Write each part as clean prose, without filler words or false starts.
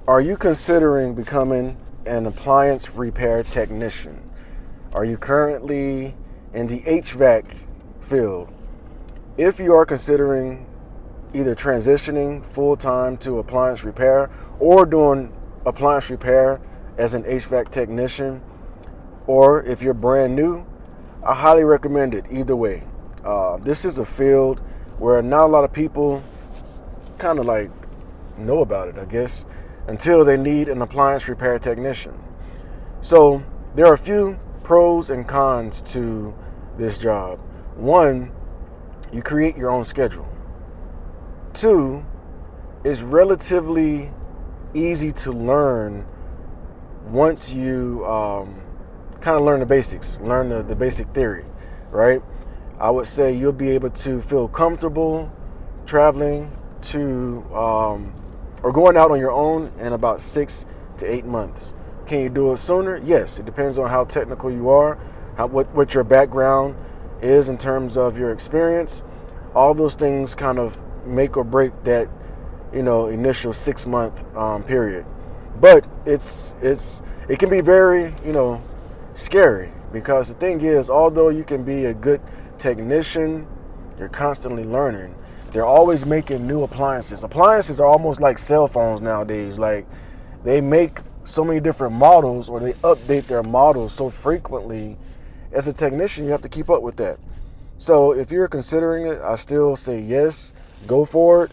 Are you considering becoming an appliance repair technician? Are you currently in the HVAC field? If you are considering either transitioning full-time to appliance repair or doing appliance repair as an HVAC technician, or if you're brand new, I highly recommend it either way. This is a field where not a lot of people kind of like know about it, I guess, until they need an appliance repair technician. So there are a few pros and cons to this job. One, you create your own schedule. Two, it's relatively easy to learn once you kind of learn the basics, learn the basic theory, right? I would say you'll be able to feel comfortable traveling to or going out on your own in about 6 to 8 months. Can you do it sooner? Yes, it depends on how technical you are, what your background is in terms of your experience. All those things kind of make or break that initial 6-month period. But it can be very scary, because the thing is, although you can be a good technician, you're constantly learning. They're always making new appliances. Appliances are almost like cell phones nowadays. Like, they make so many different models, or they update their models so frequently. As a technician, you have to keep up with that. So if you're considering it, I still say yes, go for it.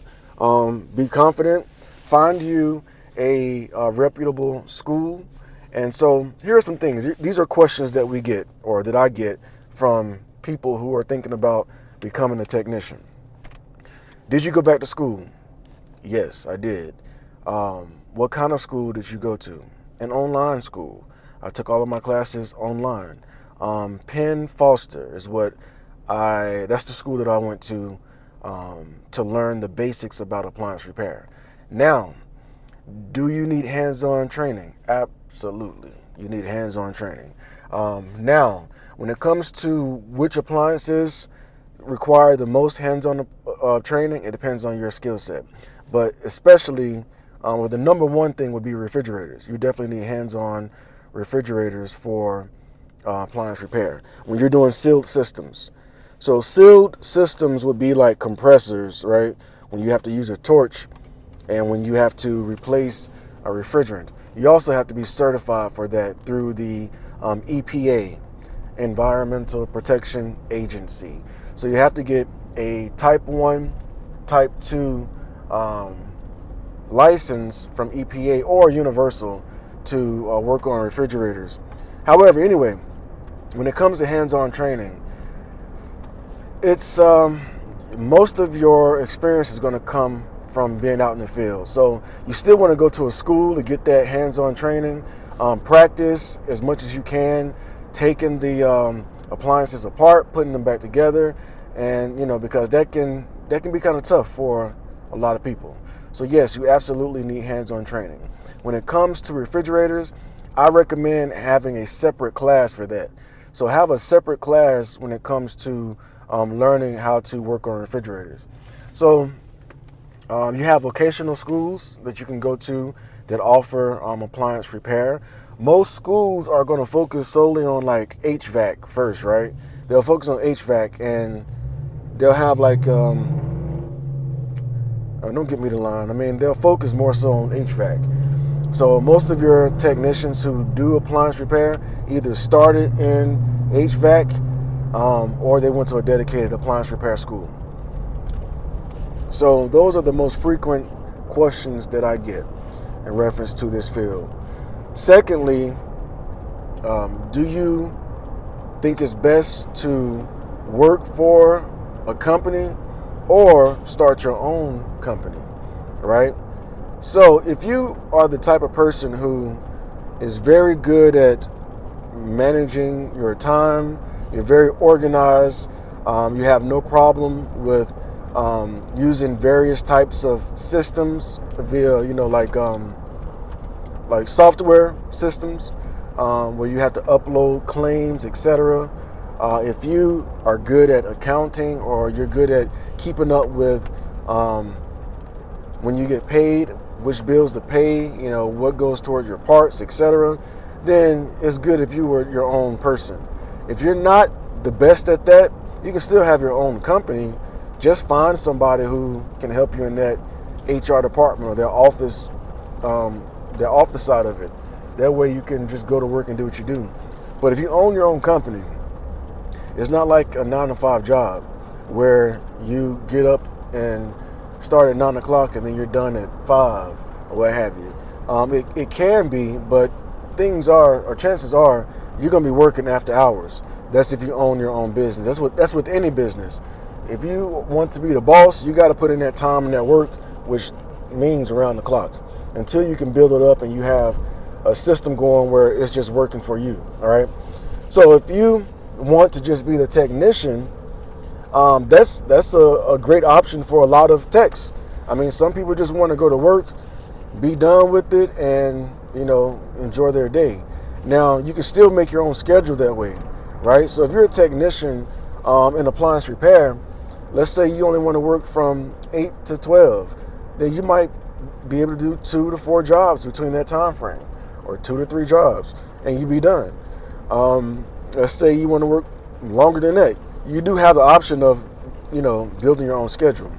Be confident. Find you a reputable school. And so here are some things. These are questions that we get, or that I get, from people who are thinking about becoming a technician. Did you go back to school? Yes, I did. What kind of school did you go to? An online school. I took all of my classes online. Penn Foster is that's the school that I went to learn the basics about appliance repair. Now, do you need hands-on training? Absolutely. You need hands-on training. Now, when it comes to which appliances require the most hands-on training, it depends on your skill set. But especially, the number one thing would be refrigerators. You definitely need hands-on refrigerators for appliance repair. When you're doing sealed systems. So sealed systems would be like compressors, right? When you have to use a torch, and when you have to replace a refrigerant. You also have to be certified for that through the EPA, Environmental Protection Agency. So you have to get a Type 1, Type 2 license from EPA or Universal to work on refrigerators. However, anyway, when it comes to hands-on training, it's most of your experience is going to come from being out in the field. So you still want to go to a school to get that hands-on training. Practice as much as you can, taking the appliances apart, putting them back together, and because that can be kind of tough for a lot of people. So yes, you absolutely need hands-on training. When it comes to refrigerators, I recommend having a separate class for that. So have a separate class when it comes to learning how to work on refrigerators. So you have vocational schools that you can go to that offer appliance repair. Most schools are going to focus solely on like HVAC first, right? They'll focus on HVAC, and they'll have like, don't get me the line. I mean, they'll focus more so on HVAC. So most of your technicians who do appliance repair either started in HVAC or they went to a dedicated appliance repair school. So those are the most frequent questions that I get in reference to this field. Secondly, do you think it's best to work for a company or start your own company, right? So if you are the type of person who is very good at managing your time, you're very organized, you have no problem with using various types of systems via, like software systems, where you have to upload claims, etc. If you are good at accounting, or you're good at keeping up with when you get paid which bills to pay, what goes towards your parts, etc., then it's good if you were your own person. If you're not the best at that, you can still have your own company. Just find somebody who can help you in that HR department or their office side of it. That way you can just go to work and do what you do. But if you own your own company, it's not like a 9-to-5 job where you get up and start at 9 o'clock and then you're done at 5 or what have you. It can be, but chances are you're going to be working after hours. That's if you own your own business. That's with any business. If you want to be the boss, you got to put in that time and that work, which means around the clock, until you can build it up and you have a system going where it's just working for you. All right. So if you want to just be the technician, that's a great option for a lot of techs. I mean, some people just want to go to work, be done with it, and enjoy their day. Now, you can still make your own schedule that way, right? So if you're a technician in appliance repair, let's say you only want to work from 8 to 12, then you might be able to do 2 to 4 jobs between that time frame, or 2 to 3 jobs, and you be done. Let's say you want to work longer than that. You do have the option of, building your own schedule.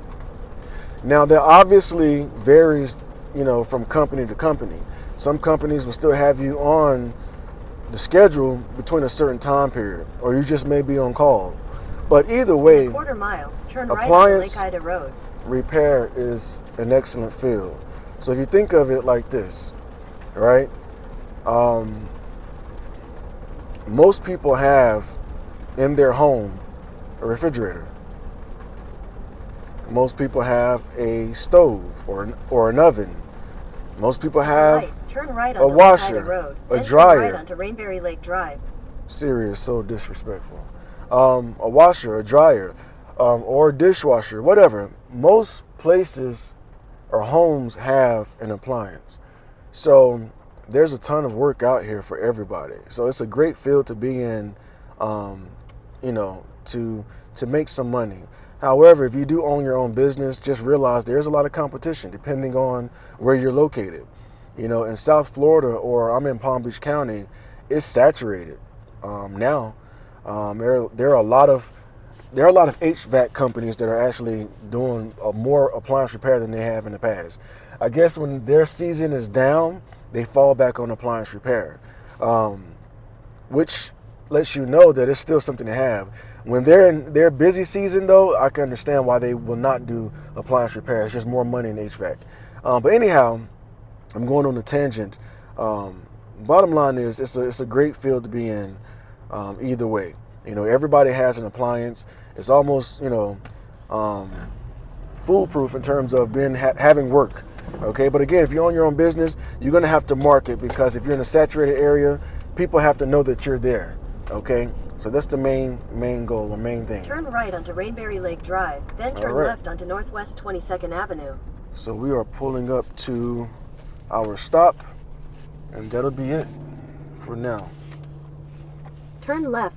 Now, that obviously varies, from company to company. Some companies will still have you on the schedule between a certain time period, or you just may be on call. But either way, in a quarter mile, turn right appliance on Lake Ida Road. Repair is an excellent field. So if you think of it like this, right? Most people have in their home a refrigerator. Most people have a stove or an oven. Most people have turn right a washer, Road, a dryer. Turn right onto Rainberry Lake Drive. Serious, so disrespectful. A washer, a dryer, or a dishwasher, whatever. Most places or homes have an appliance. So there's a ton of work out here for everybody. So it's a great field to be in, to make some money. However, if you do own your own business, just realize there's a lot of competition depending on where you're located. In South Florida, or I'm in Palm Beach County, it's saturated now. There are a lot of HVAC companies that are actually doing more appliance repair than they have in the past. I guess when their season is down, they fall back on appliance repair, which lets you know that it's still something to have. When they're in their busy season, though, I can understand why they will not do appliance repair. It's just more money in HVAC. But anyhow, I'm going on a tangent. Bottom line is, it's a great field to be in either way. Everybody has an appliance. It's almost, foolproof in terms of having work. Okay, but again, if you own your own business, you're going to have to market, because if you're in a saturated area, people have to know that you're there. Okay, so that's the main goal, the main thing. Turn right onto Rainberry Lake Drive, then turn left onto Northwest 22nd Avenue. So we are pulling up to our stop, and that'll be it for now. Turn left.